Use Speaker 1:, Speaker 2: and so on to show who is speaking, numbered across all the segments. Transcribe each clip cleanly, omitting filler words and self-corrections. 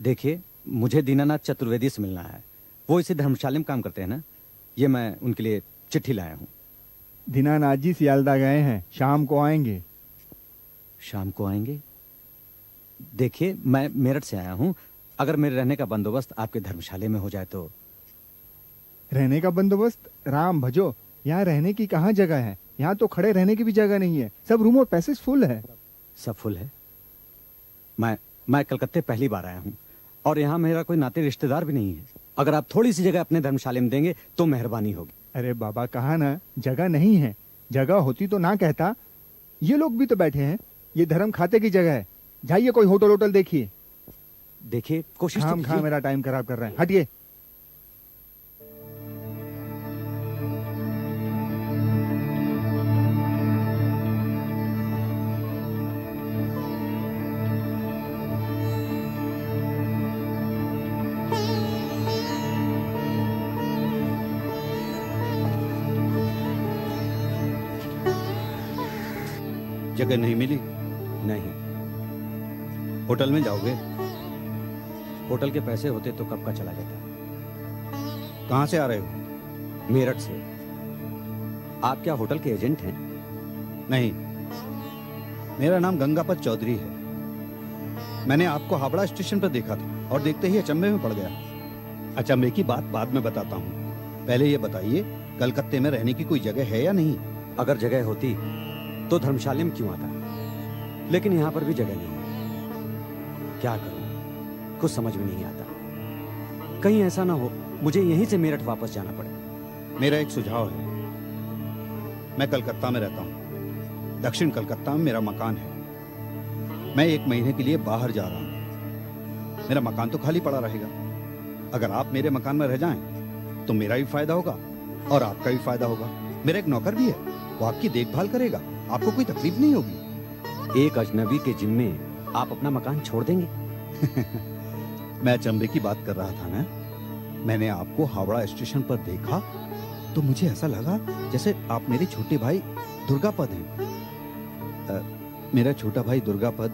Speaker 1: देखिए, मुझे दीनानाथ चतुर्वेदी से मिलना है। वो इसी धर्मशाला में काम करते हैं ना। ये मैं उनके लिए चिट्ठी लाया हूँ।
Speaker 2: दीनानाथ जी सियालदा गए हैं, शाम को आएंगे।
Speaker 1: शाम को आएंगे? देखिए, मैं मेरठ से आया हूँ। अगर मेरे रहने का बंदोबस्त आपके धर्मशाला में हो जाए तो।
Speaker 2: रहने का बंदोबस्त? राम भजो, यहाँ रहने की कहाँ जगह है? यहाँ तो खड़े रहने की भी जगह नहीं है, सब रूम और पैसेज फुल है।
Speaker 1: सब फुल है? मैं कलकत्ते पहली बार आया हूँ और यहाँ मेरा कोई नाते रिश्तेदार भी नहीं है। अगर आप थोड़ी सी जगह अपने धर्मशाला में देंगे तो मेहरबानी होगी।
Speaker 2: अरे बाबा, कहा ना जगह नहीं है। जगह होती तो ना कहता। ये लोग भी तो बैठे हैं, ये धर्म खाते की जगह है। जाइए कोई होटल होटल देखिए।
Speaker 1: देखिए, कोशिश तो
Speaker 2: खाम खा मेरा टाइम खराब कर रहे हैं, हटिए।
Speaker 3: जगह नहीं मिली?
Speaker 1: नहीं।
Speaker 3: होटल में जाओगे?
Speaker 1: होटल के पैसे होते तो कब का चला जाता।
Speaker 3: कहाँ से आ रहे हो?
Speaker 1: मेरठ से। आप क्या होटल के एजेंट हैं?
Speaker 3: नहीं, मेरा नाम गंगापत चौधरी है। मैंने आपको हावड़ा स्टेशन पर देखा था और देखते ही अचंभे में पड़ गया। अचंभे की बात बाद में बताता हूँ, पहले ये बताइए कलकत्ते में रहने की कोई जगह है या नहीं?
Speaker 1: अगर जगह होती तो धर्मशाला में क्यों आता, लेकिन यहाँ पर भी जगह नहीं है। क्या करूं, कुछ समझ में नहीं आता। कहीं ऐसा ना हो मुझे यहीं से मेरठ वापस जाना पड़े।
Speaker 3: मेरा एक सुझाव है। मैं कलकत्ता में रहता हूँ, दक्षिण कलकत्ता में मेरा मकान है। मैं 1 महीने के लिए बाहर जा रहा हूँ। मेरा मकान तो खाली पड़ा रहेगा। अगर आप मेरे मकान में रह जाएं तो मेरा भी फायदा होगा और आपका भी फायदा होगा। मेरा एक नौकर भी है, वो आपकी देखभाल करेगा, आपको कोई तकलीफ नहीं होगी।
Speaker 1: एक अजनबी के जिम्मे आप अपना मकान छोड़ देंगे?
Speaker 3: मैं अचंभे की बात कर रहा था ना। मैंने आपको हावड़ा स्टेशन पर देखा तो मुझे ऐसा लगा जैसे आप मेरे छोटे भाई दुर्गापद हैं। मेरा छोटा भाई दुर्गापद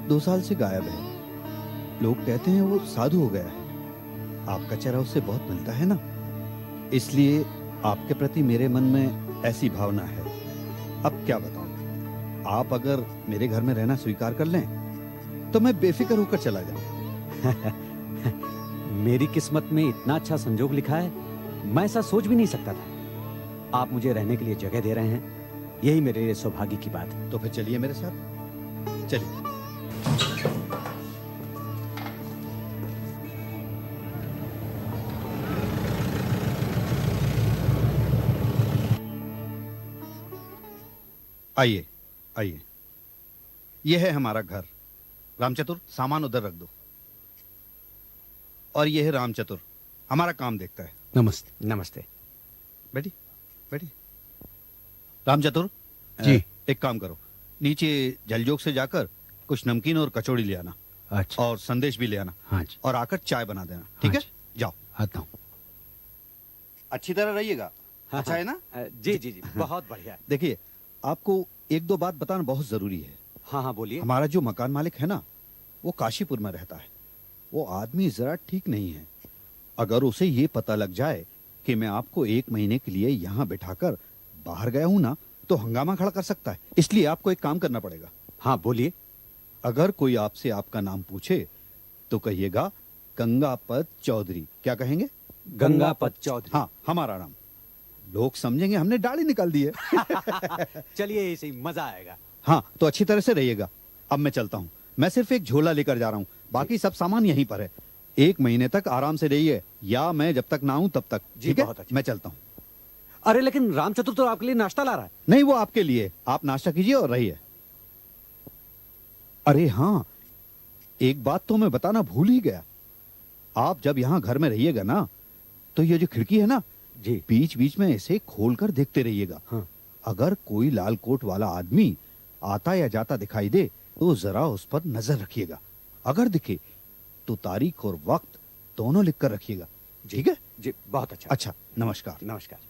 Speaker 3: 2 साल से गायब है। लोग कहते हैं वो साधु हो गया है। आपका चेहरा उससे बहुत मिलता है ना, इसलिए आपके प्रति मेरे मन में ऐसी भावना है। अब क्या बताऊं, आप अगर मेरे घर में रहना स्वीकार कर लें तो मैं बेफिक्र होकर चला जाऊं।
Speaker 1: मेरी किस्मत में इतना अच्छा संजोग लिखा है, मैं ऐसा सोच भी नहीं सकता था। आप मुझे रहने के लिए जगह दे रहे हैं, यही मेरे लिए सौभाग्य की बात है।
Speaker 3: तो फिर चलिए मेरे साथ, चलिए। आइए आइए, यह है हमारा घर। रामचतुर, सामान उधर रख दो। और यह है रामचतुर, हमारा काम देखता है।
Speaker 1: नमस्ते। नमस्ते।
Speaker 3: बैठी बैठी। रामचतुर
Speaker 4: जी।
Speaker 3: एक काम करो, नीचे जलजोग से जाकर कुछ नमकीन और कचौड़ी ले आना।
Speaker 4: अच्छा।
Speaker 3: और संदेश भी ले आना।
Speaker 4: हाँ जी।
Speaker 3: और आकर चाय बना देना, ठीक है? जाओ।
Speaker 4: आता हूँ।
Speaker 3: अच्छी तरह रहिएगा।
Speaker 1: हाँ,
Speaker 3: अच्छा है ना?
Speaker 1: जी जी जी, बहुत बढ़िया।
Speaker 3: देखिए, आपको 1-2 बात बताना बहुत जरूरी है।
Speaker 1: हाँ हाँ, बोलिए।
Speaker 3: हमारा जो मकान मालिक है ना, वो काशीपुर में रहता है। वो आदमी जरा ठीक नहीं है। अगर उसे ये पता लग जाए कि मैं आपको 1 महीने के लिए यहाँ बिठाकर बाहर गया हूं ना, तो हंगामा खड़ा कर सकता है। इसलिए आपको एक काम करना पड़ेगा।
Speaker 1: हाँ बोलिए।
Speaker 3: अगर कोई आपसे आपका नाम पूछे तो कहिएगा गंगापत चौधरी। क्या कहेंगे?
Speaker 1: गंगापत चौधरी।
Speaker 3: हाँ, हमारा नाम। लोग समझेंगे हमने दाढ़ी निकाल दी है।
Speaker 1: चलिए, इसे मजा आएगा।
Speaker 3: हाँ, तो अच्छी तरह से रहिएगा। अब मैं चलता हूँ। मैं सिर्फ एक झोला लेकर जा रहा हूँ, बाकी सब सामान यहीं पर है। 1 महीने तक आराम से रहिए, या मैं जब तक ना आऊं तब तक।
Speaker 1: जी,
Speaker 3: ठीक है?
Speaker 1: बहुत अच्छा।
Speaker 3: मैं चलता हूँ।
Speaker 1: अरे लेकिन रामचतुर तो आपके लिए नाश्ता ला रहा है।
Speaker 3: नहीं, वो आपके लिए। आप नाश्ता कीजिए और रहिए। अरे हाँ, एक बात तो मैं बताना भूल ही गया। आप जब यहाँ घर में रहिएगा ना, तो ये जो खिड़की है ना
Speaker 1: जी,
Speaker 3: बीच बीच में ऐसे खोलकर देखते रहिएगा।
Speaker 1: हाँ।
Speaker 3: अगर कोई लाल कोट वाला आदमी आता या जाता दिखाई दे तो जरा उस पर नजर रखिएगा। अगर दिखे तो तारीख और वक्त दोनों लिखकर रखिएगा। ठीक है?
Speaker 1: जी, बहुत अच्छा।
Speaker 3: अच्छा, नमस्कार।
Speaker 1: नमस्कार।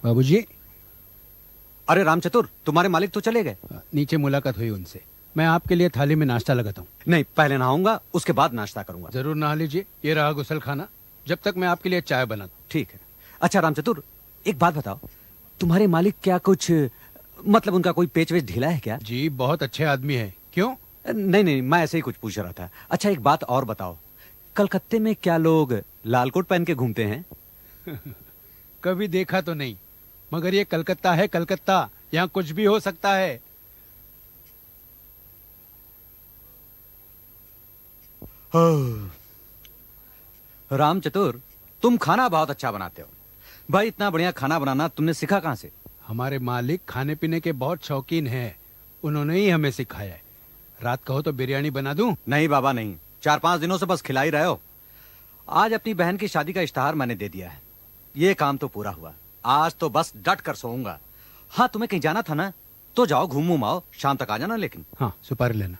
Speaker 4: बाबूजी,
Speaker 1: अरे रामचतुर, तुम्हारे मालिक तो चले गए।
Speaker 4: नीचे मुलाकात हुई उनसे। मैं आपके लिए थाली में नाश्ता लगाता हूँ।
Speaker 1: नहीं, पहले नहाऊंगा, उसके बाद नाश्ता करूंगा।
Speaker 4: जरूर नहा लीजिए, ये रहा गुसल खाना, जब तक मैं आपके लिए चाय बनाता हूँ।
Speaker 1: ठीक है। अच्छा रामचतुर, एक बात बताओ, तुम्हारे मालिक क्या कुछ मतलब उनका कोई पेच वेच ढीला है क्या?
Speaker 4: जी, बहुत अच्छे आदमी है। क्यों?
Speaker 1: नहीं नहीं, मैं ऐसे ही कुछ पूछ रहा था। अच्छा एक बात और बताओ, कलकत्ते में क्या लोग लाल कोट पहन के घूमते हैं?
Speaker 4: कभी देखा तो नहीं, मगर ये कलकत्ता है, कलकत्ता, यहाँ कुछ भी हो सकता है।
Speaker 1: रामचतुर, तुम खाना बहुत अच्छा बनाते हो भाई। इतना बढ़िया खाना बनाना तुमने सीखा कहाँ से?
Speaker 4: हमारे मालिक खाने पीने के बहुत शौकीन हैं, उन्होंने ही हमें सिखाया है। रात कहो तो बिरयानी बना दूं?
Speaker 1: नहीं बाबा नहीं, 4-5 दिनों से बस खिला ही रहे हो। आज अपनी बहन की शादी का इश्तिहार मैंने दे दिया है, ये काम तो पूरा हुआ। आज तो बस डट कर सोऊंगा। हाँ, तुम्हें कहीं जाना था ना, तो जाओ, घूम घूम आओ, शाम तक आ जाना। लेकिन
Speaker 4: हाँ, सुपारी लेना।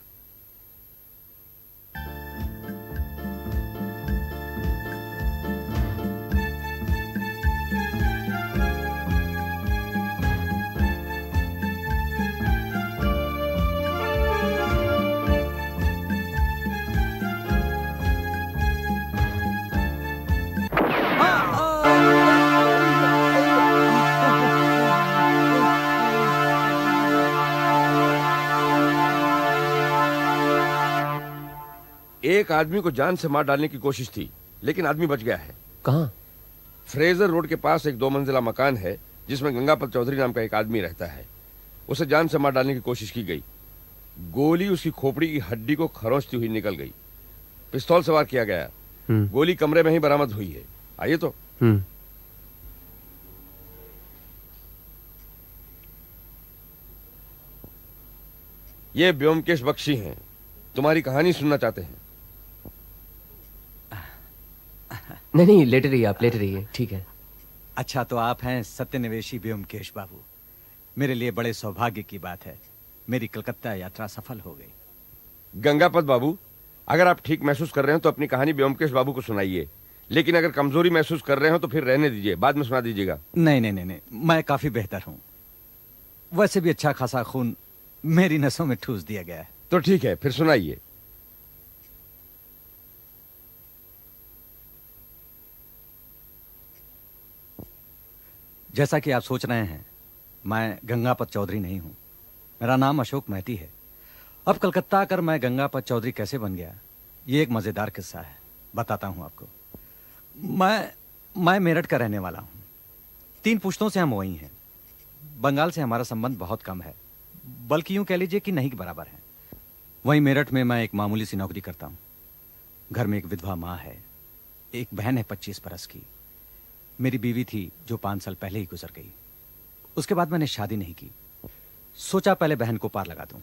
Speaker 5: एक आदमी को जान से मार डालने की कोशिश थी, लेकिन आदमी बच गया है।
Speaker 6: कहाँ?
Speaker 5: फ्रेजर रोड के पास एक 2 मंजिला मकान है जिसमें गंगापत चौधरी नाम का एक आदमी रहता है। उसे जान से मार डालने की कोशिश की गई। गोली उसकी खोपड़ी की हड्डी को खरोंचती हुई निकल गई। पिस्तौल से वार किया गया। गोली कमरे में ही बरामद हुई है। आइए तो। ये व्योमकेश बख्शी हैं, तुम्हारी कहानी सुनना चाहते हैं।
Speaker 6: नहीं, लेटे रहिए, आप लेटे रहिए, ठीक है।
Speaker 1: अच्छा, तो आप हैं सत्यनिवेशी व्योमकेश बाबू। मेरे लिए बड़े सौभाग्य की बात है, मेरी कलकत्ता यात्रा सफल हो गई।
Speaker 5: गंगापत बाबू, अगर आप ठीक महसूस कर रहे हो तो अपनी कहानी व्योमकेश बाबू को सुनाइए, लेकिन अगर कमजोरी महसूस कर रहे हो तो फिर रहने दीजिए, बाद में सुना दीजिएगा।
Speaker 1: नहीं नहीं नहीं नहीं, मैं काफी बेहतर हूँ। वैसे भी अच्छा खासा खून मेरी नसों में ठूस दिया गया है।
Speaker 5: तो ठीक है, फिर सुनाइए।
Speaker 1: जैसा कि आप सोच रहे हैं, मैं गंगापत चौधरी नहीं हूं। मेरा नाम अशोक महती है। अब कलकत्ता आकर मैं गंगापत चौधरी कैसे बन गया, ये एक मजेदार किस्सा है, बताता हूं आपको। मैं मेरठ का रहने वाला हूं। 3 पुश्तों से हम वही हैं। बंगाल से हमारा संबंध बहुत कम है, बल्कि यूं कह लीजिए कि नहीं के बराबर है। वहीं मेरठ में मैं एक मामूली सी नौकरी करता हूं। घर में एक विधवा माँ है, एक बहन है 25 बरस की। मेरी बीवी थी जो 5 साल पहले ही गुजर गई। उसके बाद मैंने शादी नहीं की। सोचा पहले बहन को पार लगा दूं।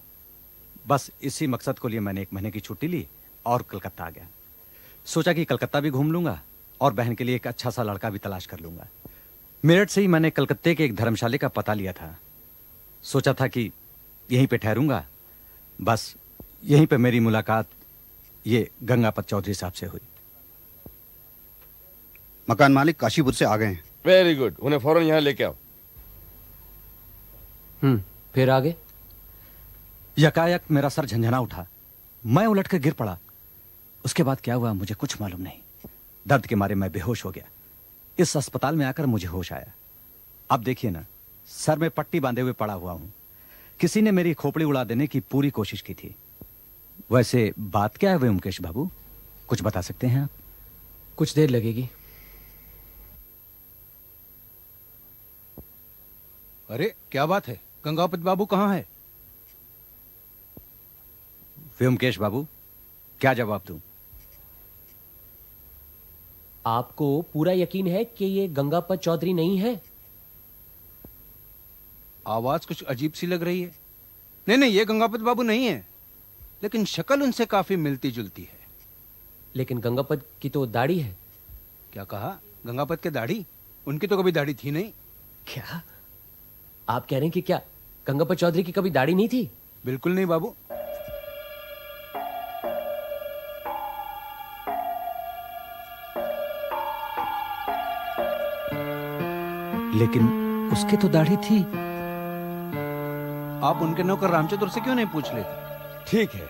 Speaker 1: बस इसी मकसद को लिए मैंने 1 महीने की छुट्टी ली और कलकत्ता आ गया। सोचा कि कलकत्ता भी घूम लूंगा और बहन के लिए एक अच्छा सा लड़का भी तलाश कर लूंगा। मेरठ से ही मैंने कलकत्ते के एक धर्मशाला का पता लिया था। सोचा था कि यहीं पे ठहरूंगा। बस यहीं पे मेरी मुलाकात ये गंगापत चौधरी साहब से हुई।
Speaker 3: मकान मालिक काशीपुर से आ गए हैं।
Speaker 5: वेरी गुड, उन्हें फौरन यहाँ लेके आओ।
Speaker 6: फिर आगे?
Speaker 1: यकायक मेरा सर झंझना उठा, मैं उलट कर गिर पड़ा। उसके बाद क्या हुआ मुझे कुछ मालूम नहीं। दर्द के मारे मैं बेहोश हो गया। इस अस्पताल में आकर मुझे होश आया। अब देखिए ना, सर में पट्टी बांधे हुए पड़ा हुआ हूं। किसी ने मेरी खोपड़ी उड़ा देने की पूरी कोशिश की थी। वैसे बात क्या है व्योमकेश बाबू, कुछ बता सकते हैं आप?
Speaker 6: कुछ देर लगेगी।
Speaker 4: अरे क्या बात है, गंगापत बाबू कहाँ है?
Speaker 1: व्योमकेश बाबू, क्या जवाब दूं?
Speaker 6: आपको पूरा यकीन है कि ये गंगापत चौधरी नहीं है?
Speaker 4: आवाज कुछ अजीब सी लग रही है। नहीं नहीं, ये गंगापत बाबू नहीं है, लेकिन शक्ल उनसे काफी मिलती जुलती है।
Speaker 6: लेकिन गंगापत की तो दाढ़ी है।
Speaker 4: क्या कहा? गंगापत के दाढ़ी? उनकी तो कभी दाढ़ी थी नहीं।
Speaker 6: क्या आप कह रहे हैं कि क्या गंगापत चौधरी की कभी दाढ़ी नहीं थी?
Speaker 4: बिल्कुल नहीं बाबू।
Speaker 1: लेकिन
Speaker 4: उसकी तो दाढ़ी थी। आप उनके नौकर रामचतुर से क्यों नहीं पूछ लेते?
Speaker 5: ठीक है,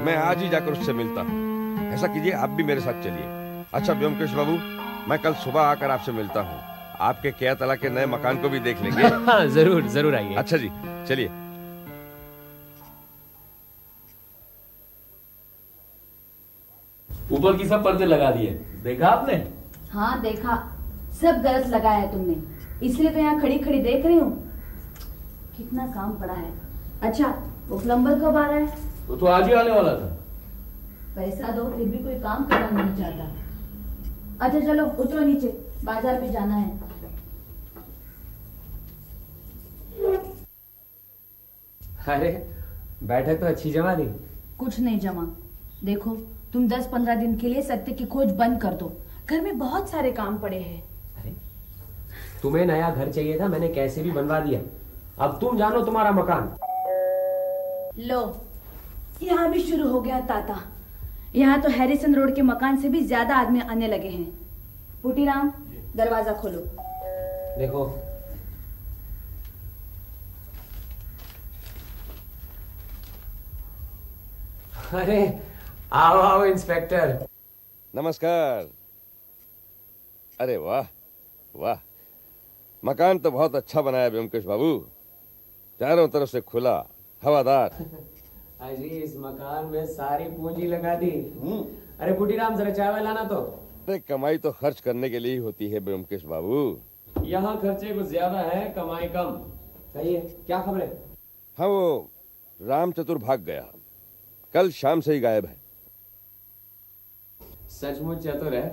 Speaker 5: मैं आज ही जाकर उससे मिलता हूँ। ऐसा कीजिए, आप भी मेरे साथ चलिए। अच्छा व्योमकेश बाबू, मैं कल सुबह आकर आपसे मिलता हूँ। आपके क्या तला के नए मकान को भी देख लेंगे।
Speaker 6: हाँ जरूर जरूर आइए।
Speaker 5: अच्छा जी, चलिए।
Speaker 7: ऊपर की सब पर्दे लगा दिए, देखा आपने?
Speaker 8: हाँ देखा, सब गलत लगाया है तुमने, इसलिए तो यहाँ खड़ी खड़ी देख रही हूँ। कितना काम पड़ा है। अच्छा वो प्लम्बर कब आ रहा है?
Speaker 7: वो तो आज ही आने वाला था।
Speaker 8: पैसा दो फिर भी कोई काम करना नहीं चाहता। अच्छा चलो उतरो नीचे, बाजार पे जाना है।
Speaker 6: अरे बैठक तो अच्छी जमा दी।
Speaker 8: कुछ नहीं जमा। देखो तुम 10-15 दिन के लिए सत्य की खोज बंद कर दो, घर में बहुत सारे काम पड़े हैं।
Speaker 6: अरे तुम्हें नया घर चाहिए था, मैंने कैसे भी बनवा दिया। अब तुम जानो तुम्हारा मकान।
Speaker 8: लो यहाँ भी शुरू हो गया ताता। यहाँ तो हैरिसन रोड के मकान से भी ज्यादा आदमी आने लगे हैं। पुटीराम दरवाजा खोलो।
Speaker 6: देखो अरे आओ आओ इंस्पेक्टर।
Speaker 5: नमस्कार। अरे वाह वाह, मकान तो बहुत अच्छा बनाया व्योमकेश बाबू, चारों तरफ से खुला हवादार।
Speaker 6: अजी इस मकान में सारी पूंजी लगा दी। अरे पुटीराम जरा चाय लाना तो।
Speaker 5: अरे कमाई तो खर्च करने के लिए ही होती है व्योमकेश बाबू।
Speaker 6: यहाँ खर्चे कुछ ज्यादा है, कमाई कम। कहिए क्या खबर है?
Speaker 5: हाँ, वो रामचतुर भाग गया, कल शाम से ही गायब है।
Speaker 6: सचमुच चतुर है।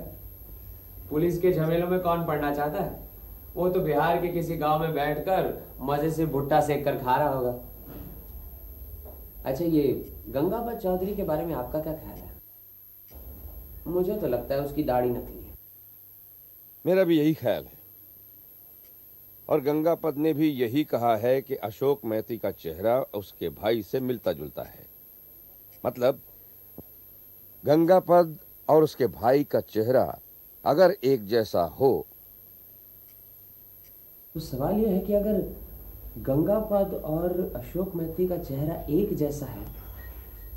Speaker 6: पुलिस के झमेलों में कौन पड़ना चाहता है? वो तो बिहार के किसी गांव में बैठकर मजे से भुट्टा सेक कर खा रहा होगा। अच्छा ये गंगापत चौधरी के बारे में आपका क्या ख्याल है? मुझे तो लगता है उसकी दाढ़ी नकली है।
Speaker 5: मेरा भी यही ख्याल है, और गंगापत ने भी यही कहा है कि अशोक मैती का चेहरा उसके भाई से मिलता जुलता है। मतलब गंगापत और उसके भाई का चेहरा अगर एक जैसा हो
Speaker 6: तो सवाल यह है कि अगर गंगापत और अशोक मैती का चेहरा एक जैसा है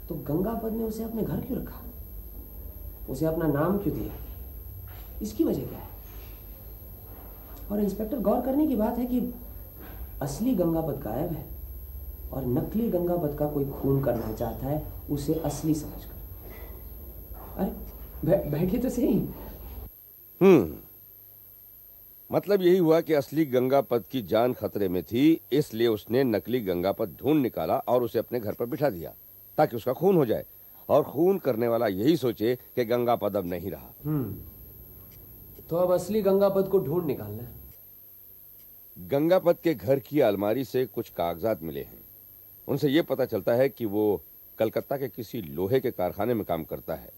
Speaker 6: तो गंगापत ने उसे अपने घर क्यों रखा? उसे अपना नाम क्यों दिया? इसकी वजह क्या है? और इंस्पेक्टर गौर करने की बात है कि असली गंगापत गायब है और नकली गंगापत का कोई खून करना चाहता है उसे असली समझकर। अरे बैठिए तो सही।
Speaker 5: मतलब यही हुआ कि असली गंगापत की जान खतरे में थी, इसलिए उसने नकली गंगापत ढूंढ निकाला और उसे अपने घर पर बिठा दिया ताकि उसका खून हो जाए, और खून करने वाला यही सोचे कि गंगापत अब नहीं रहा।
Speaker 6: तो अब असली गंगापत को ढूंढ निकालना है।
Speaker 5: गंगापत के घर की अलमारी से कुछ कागजात मिले हैं। उनसे यह पता चलता है कि वो कलकत्ता के किसी लोहे के कारखाने में काम करता है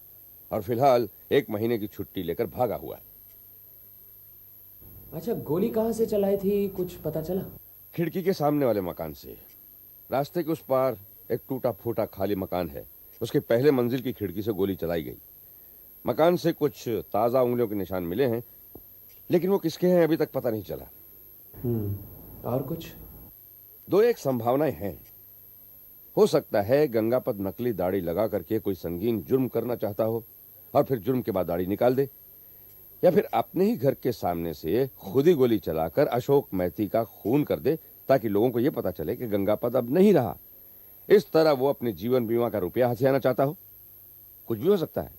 Speaker 5: और फिलहाल 1 महीने की छुट्टी लेकर भागा हुआ है।
Speaker 6: अच्छा गोली कहां से चलाई थी, कुछ पता चला?
Speaker 5: खिड़की के सामने वाले मकान से। रास्ते के उस पार एक टूटा फूटा खाली मकान है, उसके पहले मंजिल की खिड़की से गोली चलाई गई। मकान से कुछ ताजा उंगलियों के निशान मिले हैं, लेकिन वो किसके हैं अभी तक पता नहीं चला।
Speaker 6: और कुछ?
Speaker 5: 2 संभावनाएं हैं। हो सकता है गंगापत नकली दाढ़ी लगा करके कोई संगीन जुर्म करना चाहता हो और फिर जुर्म के बाद दाढ़ी निकाल दे, या फिर अपने ही घर के सामने से खुद ही गोली चलाकर अशोक मैती का खून कर दे ताकि लोगों को यह पता चले कि गंगापत अब नहीं रहा। इस तरह वो अपने जीवन बीमा का रुपया हथियाना चाहता हो। कुछ भी हो सकता है।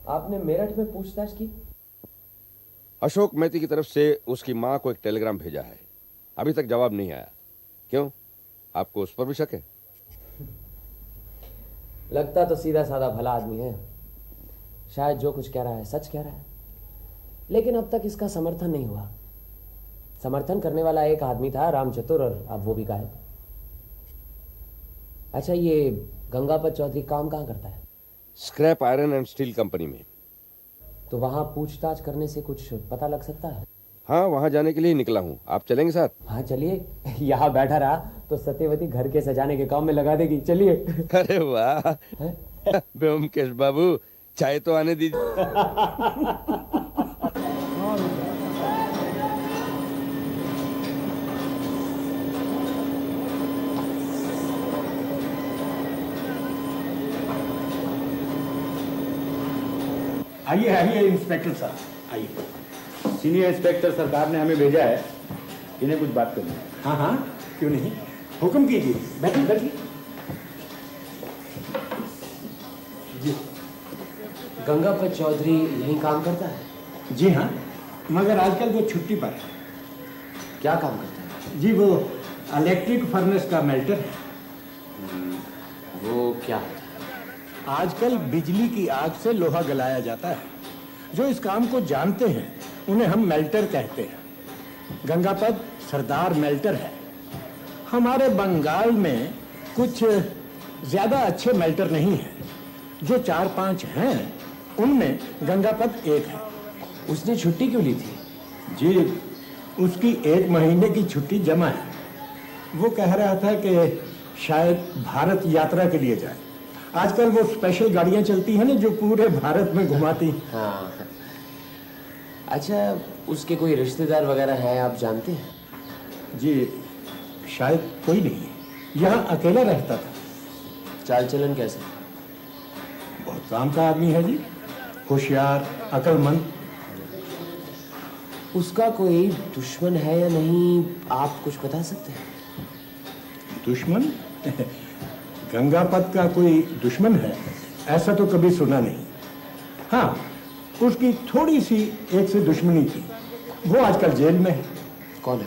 Speaker 6: आपने मेरठ में पूछताछ की?
Speaker 5: अशोक मैती की तरफ से उसकी मां को एक टेलीग्राम भेजा है, अभी तक जवाब नहीं आया। क्यों, आपको उस पर भी शक है?
Speaker 6: लगता तो सीधा साधा भला आदमी है, शायद जो कुछ कह रहा है सच कह रहा है, लेकिन अब तक इसका समर्थन नहीं हुआ। समर्थन करने वाला एक आदमी था रामचतुर, और अब वो भी गायब। अच्छा ये गंगापत चौधरी काम कहाँ करता है?
Speaker 5: Scrap iron and steel company में।
Speaker 6: तो वहां पूछताछ करने से कुछ पता लग सकता है?
Speaker 5: हाँ, वहां जाने के लिए निकला हूं। आप चलेंगे साथ?
Speaker 6: हाँ चलिए। यहाँ बैठा रहा तो सत्यवती घर के सजाने के काम में लगा देगी। चलिए।
Speaker 5: अरे वाह व्योमकेश बाबू, चाय तो आने दीजिए।
Speaker 9: आइए आइए इंस्पेक्टर साहब आइए।
Speaker 10: सीनियर इंस्पेक्टर सरकार ने हमें भेजा है, इन्हें कुछ बात करनी है।
Speaker 9: हाँ हाँ क्यों नहीं, हुक्म कीजिए, बैठिए बैठिए।
Speaker 6: जी, गंगापत चौधरी यहीं काम करता है?
Speaker 9: जी हाँ, मगर आजकल वो छुट्टी पर है।
Speaker 6: क्या काम करता है?
Speaker 9: जी वो इलेक्ट्रिक फर्नेस का मेल्टर है।
Speaker 6: वो क्या है?
Speaker 9: आजकल बिजली की आग से लोहा गलाया जाता है। जो इस काम को जानते हैं उन्हें हम मेल्टर कहते हैं। गंगापत सरदार मेल्टर है। हमारे बंगाल में कुछ ज्यादा अच्छे मेल्टर नहीं है। जो 4-5 हैं उनमें गंगापत एक है।
Speaker 6: उसने छुट्टी क्यों ली थी?
Speaker 9: जी उसकी 1 महीने की छुट्टी जमा है। वो कह रहा था कि शायद भारत यात्रा के लिए जाए। आजकल वो स्पेशल गाड़ियां चलती हैं ना जो पूरे भारत में घुमाती।
Speaker 6: हाँ। अच्छा, उसके कोई रिश्तेदार वगैरह है आप जानते हैं?
Speaker 9: जी शायद कोई नहीं है, यहाँ अकेला रहता था।
Speaker 6: चाल चलन कैसे?
Speaker 9: बहुत काम का आदमी है जी, होशियार, अक्लमंद।
Speaker 6: उसका कोई दुश्मन है या नहीं, आप कुछ बता सकते हैं?
Speaker 9: दुश्मन? गंगापत का कोई दुश्मन है ऐसा तो कभी सुना नहीं। हाँ, उसकी थोड़ी सी एक से दुश्मनी थी। वो आजकल जेल में है।
Speaker 6: कौन है?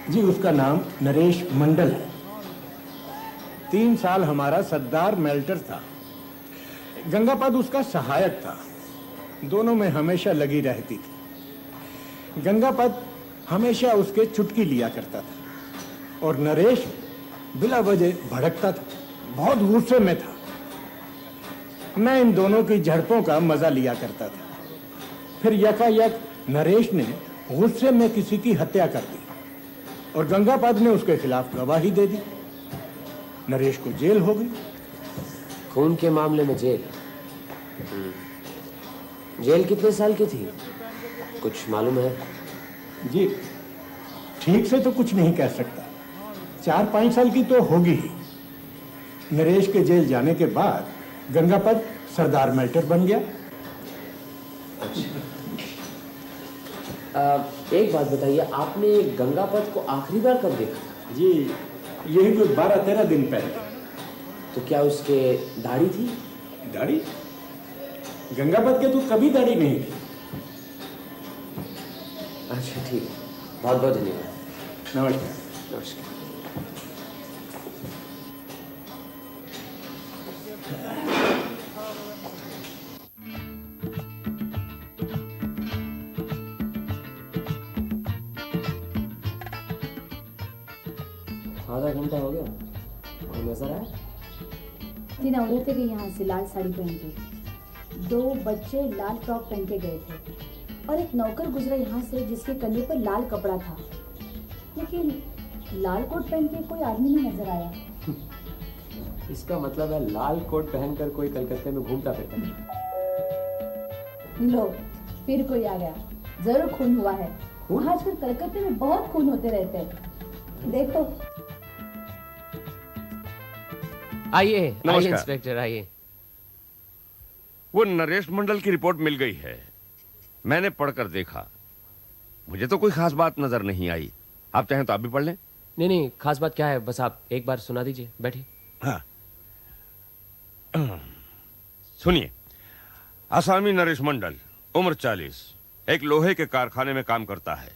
Speaker 9: जी उसका नाम नरेश मंडल है। 3 साल हमारा सरदार मेल्टर था। गंगापत उसका सहायक था। दोनों में हमेशा लगी रहती थी। गंगापत हमेशा उसके चुटकी लिया करता था और नरेश बिला वजह भड़कता था, बहुत गुस्से में था। मैं इन दोनों की झड़पों का मजा लिया करता था। फिर यकायक नरेश ने गुस्से में किसी की हत्या कर दी और गंगापत ने उसके खिलाफ गवाही दे दी। नरेश को जेल हो गई।
Speaker 6: खून के मामले में जेल? जेल कितने साल की थी, कुछ मालूम है?
Speaker 9: जी ठीक से तो कुछ नहीं कह सकता। 4-5 साल की तो होगी ही। नरेश के जेल जाने के बाद गंगापत सरदार मेल्टर बन गया।
Speaker 6: अच्छा, एक बात बताइए, आपने गंगापत को आखिरी बार कब देखा?
Speaker 9: जी यही कुछ 12-13 दिन पहले।
Speaker 6: तो क्या उसके दाढ़ी थी?
Speaker 9: दाढ़ी? गंगापत के तो कभी दाढ़ी नहीं थी।
Speaker 6: अच्छा ठीक है, बहुत बहुत धन्यवाद।
Speaker 9: नमस्कार।
Speaker 6: नमस्कार। आधा घंटा हो गया और नजर आया?
Speaker 8: 3 औरतें गई यहाँ से लाल साड़ी पहन के, 2 बच्चे लाल फ्रॉक पहन के गए थे और एक नौकर गुजरा यहाँ से जिसके कंधे पर लाल कपड़ा था, लेकिन लाल कोट पहन के कोई आदमी नहीं नजर आया।
Speaker 6: इसका मतलब है लाल कोट पहनकर कोई कलकत्ते में घूमता फिरता है।
Speaker 8: लो फिर कोई आ गया। जरूर खून हुआ है। आजकल कलकत्ते में बहुत खून होते रहते हैं। देखो।
Speaker 6: आइए
Speaker 5: नमस्कार।
Speaker 6: इंस्पेक्टर आइए।
Speaker 5: वो नरेश मंडल की रिपोर्ट मिल गई है। मैंने पढ़कर देखा, मुझे तो कोई खास बात नजर नहीं आई। आप चाहें तो आप भी पढ़ लें।
Speaker 6: नहीं नहीं, खास बात क्या है, बस आप एक बार सुना दीजिए। बैठिए।
Speaker 5: हाँ सुनिए। आसामी नरेश मंडल, उम्र 40, एक लोहे के कारखाने में काम करता है।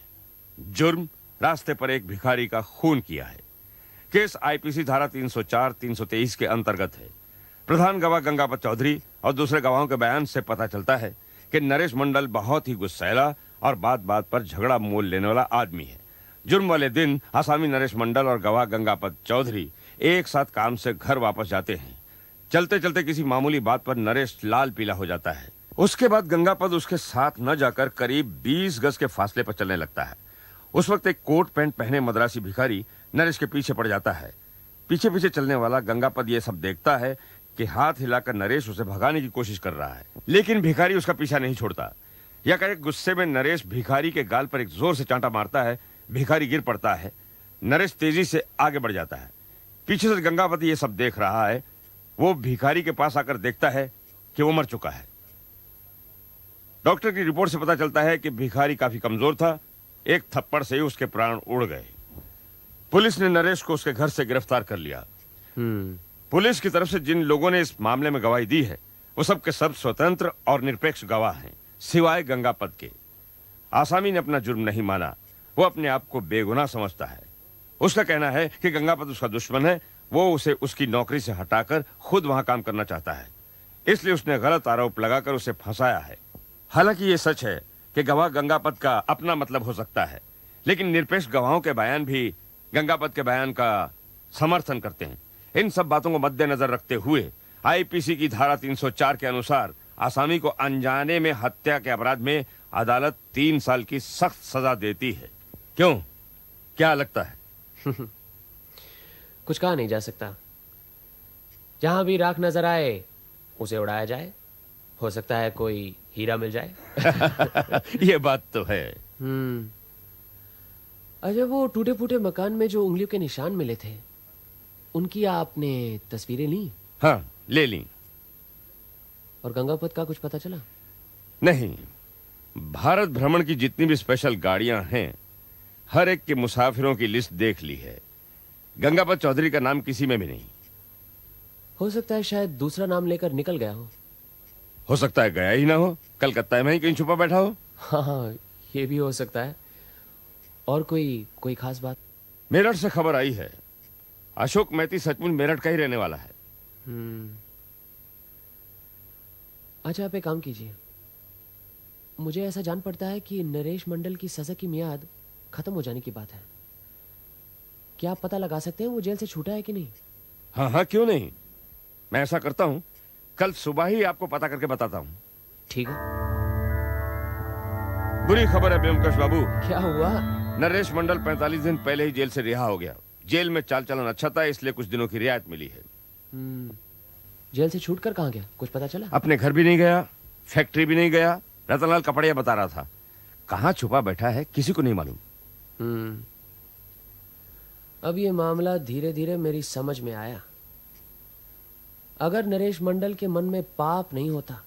Speaker 5: जुर्म, रास्ते पर एक भिखारी का खून किया है। केस आईपीसी धारा 304-323 के अंतर्गत है। प्रधान गवाह गंगापत चौधरी और दूसरे गवाहों के बयान से पता चलता है कि नरेश मंडल बहुत ही गुस्सैला और बात बात पर झगड़ा मोल लेने वाला आदमी है। जुर्म वाले दिन आसामी नरेश मंडल और गवाह गंगापत चौधरी एक साथ काम से घर वापस जाते हैं। चलते चलते किसी मामूली बात पर नरेश लाल पीला हो जाता है। उसके बाद गंगापत उसके साथ न जाकर करीब 20 गज के फासले पर चलने लगता है। उस वक्त एक कोट पैंट पहने मद्रासी भिखारी नरेश के पीछे पड़ जाता है। पीछे पीछे चलने वाला गंगापत ये सब देखता है कि हाथ हिलाकर नरेश उसे भगाने की कोशिश कर रहा है, लेकिन भिखारी उसका पीछा नहीं छोड़ता। यह गुस्से में नरेश भिखारी के गाल पर एक जोर से चांटा मारता है। भिखारी गिर पड़ता है। नरेश तेजी से आगे बढ़ जाता है। पीछे से गंगापति ये सब देख रहा है। वो भिखारी के पास आकर देखता है कि वो मर चुका है। डॉक्टर की रिपोर्ट से पता चलता है कि भिखारी काफी कमजोर था। एक थप्पड़ से ही उसके प्राण उड़ गए। पुलिस ने नरेश को उसके घर से गिरफ्तार कर लिया। पुलिस की तरफ से जिन लोगों ने इस मामले में गवाही दी है वो सब के सब स्वतंत्र और निरपेक्ष गवाह हैं, सिवाय गंगापत के। आसामी ने अपना जुर्म नहीं माना, वो अपने आप को बेगुनाह समझता है। उसका कहना है कि गंगापत उसका दुश्मन है, वो उसे उसकी नौकरी से हटाकर खुद वहां काम करना चाहता है, इसलिए उसने गलत आरोप लगाकर उसे फंसाया है। हालांकि ये सच है कि गवाह गंगापत का अपना मतलब हो सकता है, लेकिन निरपेक्ष गवाहों के बयान भी गंगापत के बयान का समर्थन करते हैं। इन सब बातों को मद्देनजर रखते हुए आईपीसी की धारा 304 के अनुसार आसामी को अनजाने में हत्या के अपराध में अदालत 3 साल की सख्त सजा देती है। क्यों, क्या लगता है?
Speaker 6: कुछ कहा नहीं जा सकता। जहां भी राख नजर आए उसे उड़ाया जाए। हो सकता है कोई हीरा मिल जाए।
Speaker 5: ये बात तो है।
Speaker 6: अच्छा, वो टूटे फूटे मकान में जो उंगलियों के निशान मिले थे, उनकी आपने तस्वीरें ली?
Speaker 5: हाँ, ले ली।
Speaker 6: और गंगापत का कुछ पता चला?
Speaker 5: नहीं। भारत भ्रमण की जितनी भी स्पेशल गाड़ियां हैं, हर एक के मुसाफिरों की लिस्ट देख ली है। गंगापत चौधरी का नाम किसी में भी नहीं।
Speaker 6: हो सकता है शायद दूसरा नाम लेकर निकल गया
Speaker 5: हो सकता है गया ही ना हो, कलकत्ता में ही कहीं छुपा बैठा हो।
Speaker 6: हाँ, ये भी हो सकता है। और कोई खास बात?
Speaker 5: मेरठ से खबर आई है, अशोक मैती सचमुच मेरठ का ही रहने वाला है।
Speaker 6: अच्छा, आप एक काम कीजिए। मुझे ऐसा जान पड़ता है कि नरेश मंडल की सजा की मियाद खत्म हो जाने की बात है। क्या आप पता लगा सकते हैं वो जेल से छूटा है कि नहीं?
Speaker 5: हाँ हाँ, क्यों नहीं। मैं ऐसा करता हूँ, कल सुबह ही आपको पता करके बताता हूँ।
Speaker 6: ठीक है।
Speaker 5: बुरी खबर है ब्योमकेश बाबू।
Speaker 6: क्या हुआ?
Speaker 5: नरेश मंडल 45 दिन पहले ही जेल से रिहा हो गया। जेल में चाल चलन अच्छा था, इसलिए कुछ दिनों की रियायत मिली है।
Speaker 6: जेल से छूटकर कहाँ गया, कुछ पता चला?
Speaker 5: अपने घर भी नहीं गया, फैक्ट्री भी नहीं गया। रतनलाल कपड़िया बता रहा था। कहाँ छुपा बैठा है किसी को नहीं मालूम।
Speaker 6: अब ये मामला धीरे धीरे मेरी समझ में आया। अगर नरेश मंडल के मन में पाप नहीं होता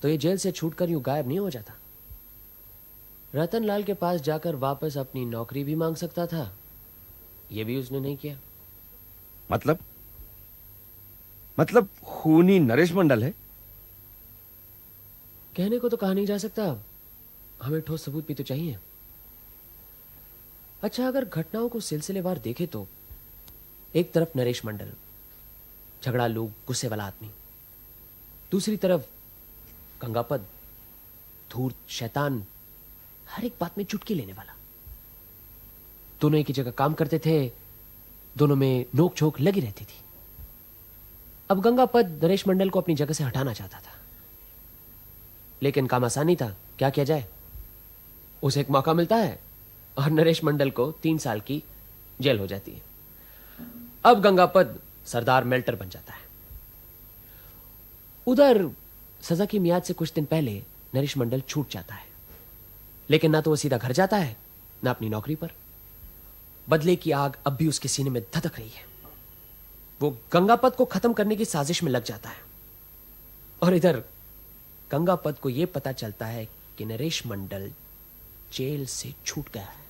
Speaker 6: तो ये जेल से छूटकर यूं गायब नहीं हो जाता। रतनलाल के पास जाकर वापस अपनी नौकरी भी मांग सकता था, ये भी उसने नहीं किया।
Speaker 5: मतलब खूनी नरेश मंडल है?
Speaker 6: कहने को तो कहा नहीं जा सकता, हमें ठोस सबूत भी तो चाहिए। अच्छा, अगर घटनाओं को सिलसिलेवार देखें तो एक तरफ नरेश मंडल, झगड़ालू गुस्से वाला आदमी, दूसरी तरफ गंगापत, धूर्त शैतान, हर एक बात में चुटकी लेने वाला। दोनों एक ही जगह काम करते थे, दोनों में नोक झोंक लगी रहती थी। अब गंगापत नरेश मंडल को अपनी जगह से हटाना चाहता था, लेकिन काम आसानी था। क्या किया जाए? उसे एक मौका मिलता है और नरेश मंडल को 3 साल की जेल हो जाती है। अब गंगापत सरदार मेल्टर बन जाता है। उधर सजा की मियाद से कुछ दिन पहले नरेश मंडल छूट जाता है, लेकिन ना तो वो सीधा घर जाता है ना अपनी नौकरी पर। बदले की आग अब भी उसके सीने में धधक रही है। वो गंगापत को खत्म करने की साजिश में लग जाता है। और इधर गंगापत को यह पता चलता है कि नरेश मंडल जेल से छूट गया है।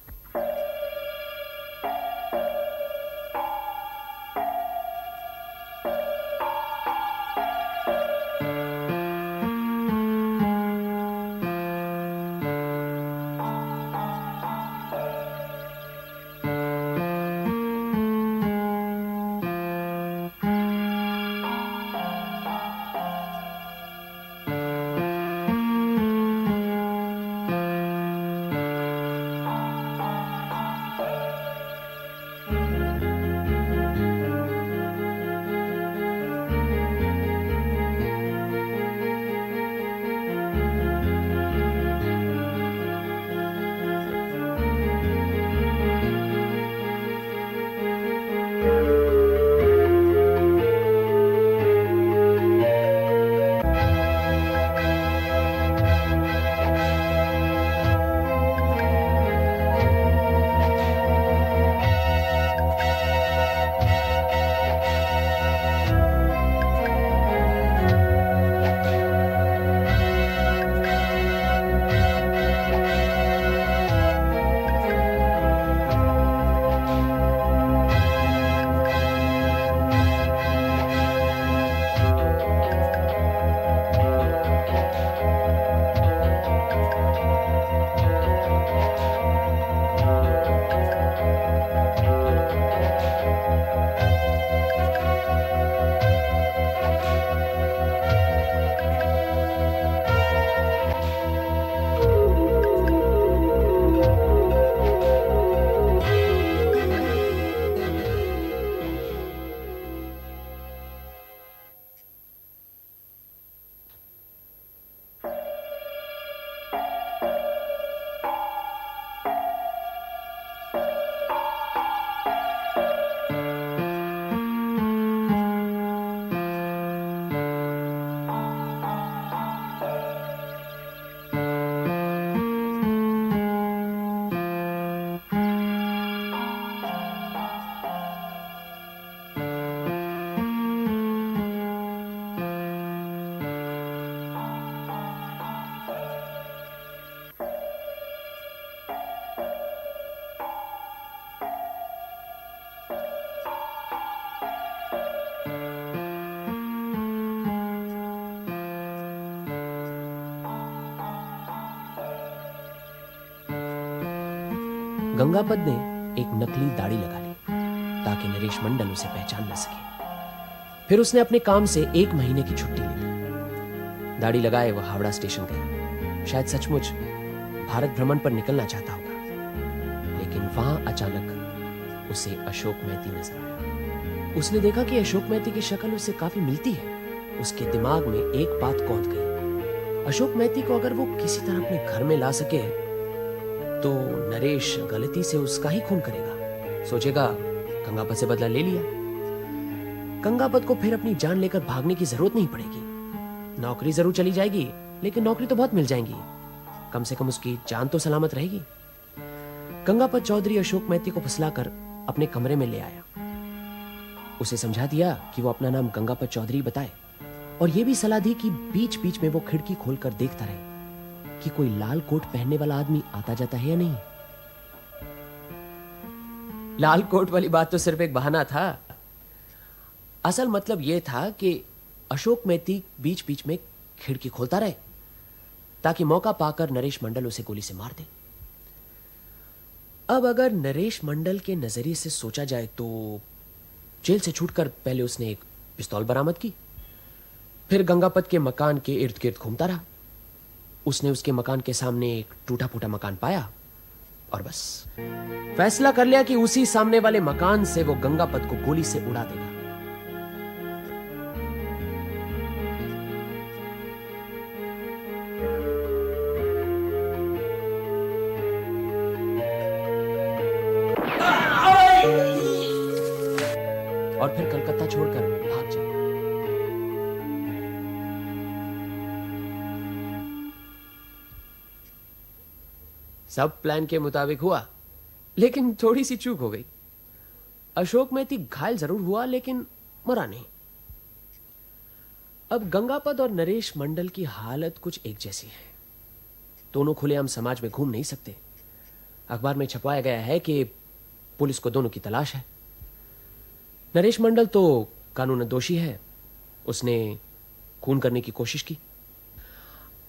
Speaker 6: गंगापद ने एक नकली दाढ़ी लगा ली ताकि नरेश मंडल उसे पहचान न सके। फिर उसने अपने काम से 1 महीने की छुट्टी ली। दाढ़ी लगाए वो हावड़ा स्टेशन गया। शायद सचमुच भारत भ्रमण पर निकलना चाहता होगा, लेकिन वहां अचानक उसे अशोक मैती नजर आया। उसने देखा कि अशोक मैती की शक्ल उससे काफी मिलती है। उसके दिमाग में एक बात कौंध गई, अशोक मैती को अगर वो किसी तरह अपने घर में ला सके तो नरेश गलती से उसका ही खून करेगा। सोचेगा गंगापत से बदला ले लिया। गंगापत को फिर अपनी जान लेकर भागने की जरूरत नहीं पड़ेगी। नौकरी जरूर चली जाएगी, लेकिन नौकरी तो बहुत मिल जाएंगी। कम से कम उसकी जान तो सलामत रहेगी। गंगापत चौधरी अशोक मैती को फुसलाकर अपने कमरे में ले आया। उसे समझा दिया कि वो अपना नाम गंगापत चौधरी बताए और यह भी सलाह दी कि बीच बीच में वो खिड़की खोलकर देखता रहे कि कोई लाल कोट पहनने वाला आदमी आता जाता है या नहीं। लाल कोट वाली बात तो सिर्फ एक बहाना था। असल मतलब यह था कि अशोक मैती बीच बीच में खिड़की खोलता रहे ताकि मौका पाकर नरेश मंडल उसे गोली से मार दे। अब अगर नरेश मंडल के नजरिए से सोचा जाए तो जेल से छूटकर पहले उसने एक पिस्तौल बरामद की, फिर गंगापत के मकान के इर्द गिर्द घूमता रहा। उसने उसके मकान के सामने एक टूटा फूटा मकान पाया और बस फैसला कर लिया कि उसी सामने वाले मकान से वो गंगापत को गोली से उड़ा देगा। और फिर कलकत्ता छोड़कर भाग जाए। सब प्लान के मुताबिक हुआ, लेकिन थोड़ी सी चूक हो गई। अशोक मैती घायल जरूर हुआ, लेकिन मरा नहीं। अब गंगापत और नरेश मंडल की हालत कुछ एक जैसी है। दोनों खुलेआम समाज में घूम नहीं सकते। अखबार में छपवाया गया है कि पुलिस को दोनों की तलाश है। नरेश मंडल तो कानूनन दोषी है, उसने खून करने की कोशिश की,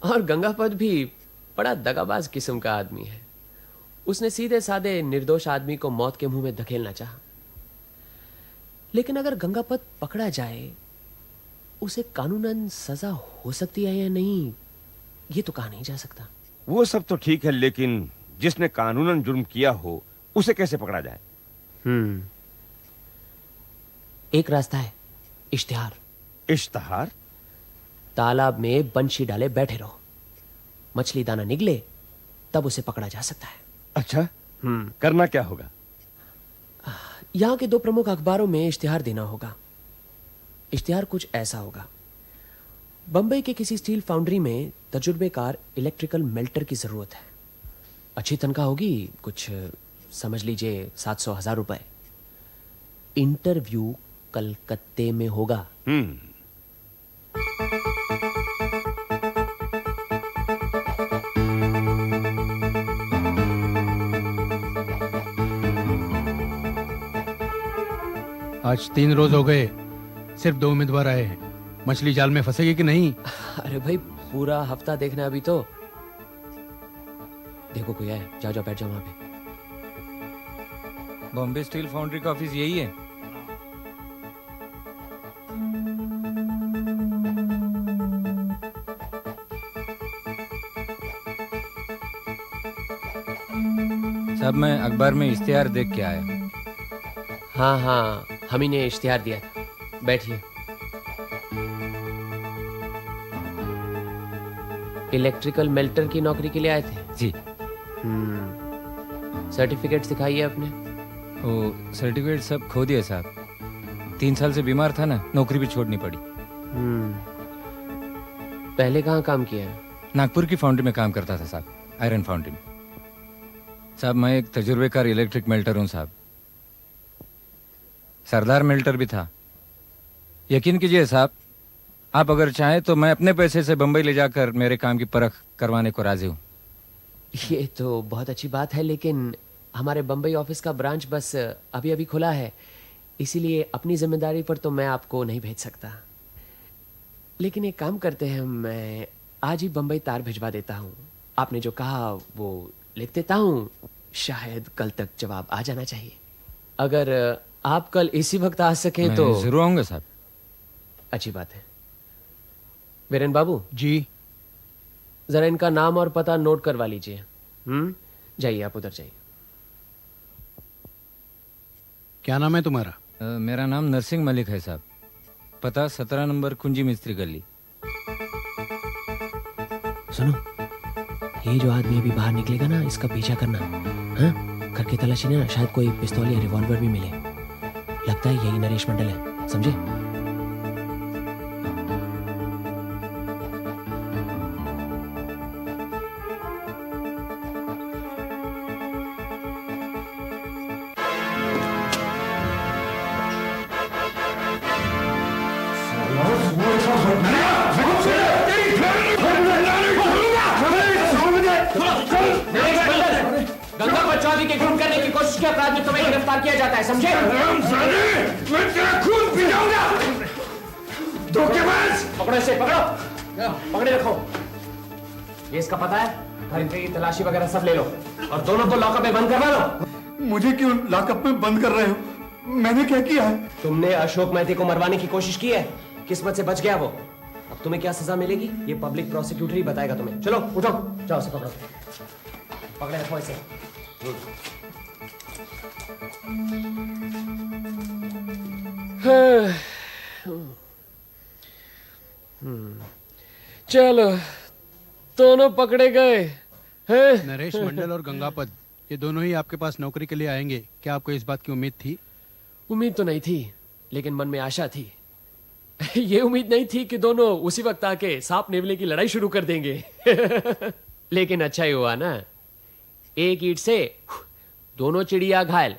Speaker 6: और गंगापत भी बड़ा दगाबाज किस्म का आदमी है। उसने सीधे साधे निर्दोष आदमी को मौत के मुंह में धकेलना चाहा। लेकिन अगर गंगापत पकड़ा जाए, उसे कानूनन सजा हो सकती है या नहीं, ये तो कहा नहीं जा सकता।
Speaker 5: वो सब तो ठीक है, लेकिन जिसने कानूनन जुर्म किया हो उसे कैसे पकड़ा जाए?
Speaker 6: एक रास्ता है, इश्तिहार।
Speaker 5: इश्तिहार?
Speaker 6: तालाब में बंशी डाले बैठे रहो, मछली दाना निकले तब उसे पकड़ा जा सकता है।
Speaker 5: अच्छा, करना क्या होगा?
Speaker 6: यहां के 2 प्रमुख अखबारों में इश्तिहार देना होगा। इश्तिहार कुछ ऐसा होगा, बंबई के किसी स्टील फाउंड्री में तजुर्बेकार इलेक्ट्रिकल मेल्टर की जरूरत है। अच्छी तनख्वाह होगी, कुछ समझ लीजिए 700,000 रुपए। इंटरव्यू कलकत्ते में होगा।
Speaker 4: आज 3 रोज हो गए, सिर्फ 2 उम्मीदवार आए हैं। मछली जाल में फंसेगी कि नहीं?
Speaker 6: अरे भाई, पूरा हफ्ता देखना है अभी तो। देखो कोई आए, जाओ जाओ बैठ जाओ वहां पे।
Speaker 11: बॉम्बे स्टील फाउंड्री का ऑफिस यही है? साहब, मैं अखबार में इश्तिहार देख के आया।
Speaker 6: हाँ हाँ, हम ही ने इश्तिहार दिया था। बैठिए। इलेक्ट्रिकल मेल्टर की नौकरी के लिए आए थे?
Speaker 11: जी।
Speaker 6: सर्टिफिकेट दिखाइए अपने।
Speaker 11: वो सर्टिफिकेट सब खो दिए साहब। 3 साल से बीमार था ना, नौकरी भी छोड़नी पड़ी।
Speaker 6: पहले कहाँ काम किया है?
Speaker 11: नागपुर की फाउंड्री में काम करता था साहब, आयरन फाउंड्री में। साहब, मैं एक तजुर्बेकार इलेक्ट्रिक मेल्टर हूँ साहब। सरदार मेल्टर भी था। यकीन कीजिए साहब, आप अगर चाहें तो मैं अपने पैसे से बंबई ले जाकर मेरे काम की परख करवाने को राजी हूँ।
Speaker 6: ये तो बहुत अच्छी बात है, लेकिन हमारे बंबई ऑफिस का ब्रांच बस अभी अभी खुला है, इसीलिए अपनी जिम्मेदारी पर तो मैं आपको नहीं भेज सकता। लेकिन एक काम करते हैं, मैं आज ही बंबई तार भिजवा देता हूँ। आपने जो कहा वो लिख देता हूँ, शायद कल तक जवाब आ जाना चाहिए। अगर आप कल इसी वक्त आ सके
Speaker 11: मैं
Speaker 6: तो
Speaker 11: जरूर आऊंगा साहब।
Speaker 6: अच्छी बात है। वीरेन बाबू
Speaker 4: जी।
Speaker 6: जरा इनका नाम और पता नोट करवा लीजिए। जाइए, आप उधर जाइए।
Speaker 4: क्या नाम है तुम्हारा?
Speaker 11: मेरा नाम नरसिंह मलिक है साहब। पता 17 नंबर कुंजी मिस्त्री गली।
Speaker 6: सुनो, ये जो आदमी अभी बाहर निकलेगा ना, इसका पीछा करना। हाँ, घर की तलाशी में ना शायद कोई पिस्तौल या रिवॉल्वर भी मिले। लगता है यही नरेश मंडल है, समझे? गंगापत चौधरी के खून करने की कोशिश के अपराध में तुम्हें गिरफ्तार किया जाता है, समझे?
Speaker 9: मैं तेरा खून पी जाऊंगा। धोखेबाज!
Speaker 6: पकड़ो इसे, पकड़ो, पकड़े रखो। ये इसका पता है? घर की तलाशी वगैरह सब ले लो और दोनों को लॉकअप में बंद करवा लो।
Speaker 9: मुझे क्यों लॉकअप में बंद कर रहे हो? मैंने क्या किया है?
Speaker 6: तुमने अशोक मेहती को मरवाने की कोशिश की है, किस्मत से बच गया वो। अब तुम्हें क्या सजा मिलेगी ये पब्लिक प्रोसिक्यूटर ही बताएगा तुम्हें। चलो उठो, जाओ उसे पकड़ो, पकड़े रखो इसे।
Speaker 12: चलो, दोनों पकड़े गए हैं।
Speaker 4: नरेश मंडल और गंगापत, ये दोनों ही आपके पास नौकरी के लिए आएंगे। क्या आपको इस बात की उम्मीद थी?
Speaker 6: उम्मीद तो नहीं थी, लेकिन मन में आशा थी। ये उम्मीद नहीं थी कि दोनों उसी वक्त आके सांप नेवले की लड़ाई शुरू कर देंगे। लेकिन अच्छा ही हुआ ना, एक ईंट से दोनों चिड़िया घायल।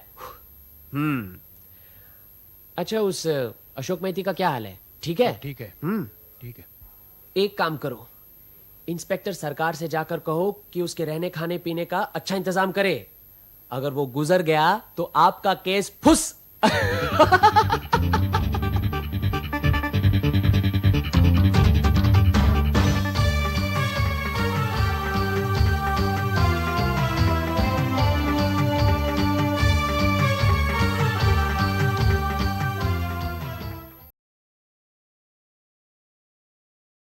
Speaker 6: अच्छा, उस अशोक मेहती का क्या हाल है? ठीक है?
Speaker 4: ठीक है, ठीक है।
Speaker 6: एक काम करो, इंस्पेक्टर सरकार से जाकर कहो कि उसके रहने खाने पीने का अच्छा इंतजाम करे। अगर वो गुजर गया तो आपका केस फुस।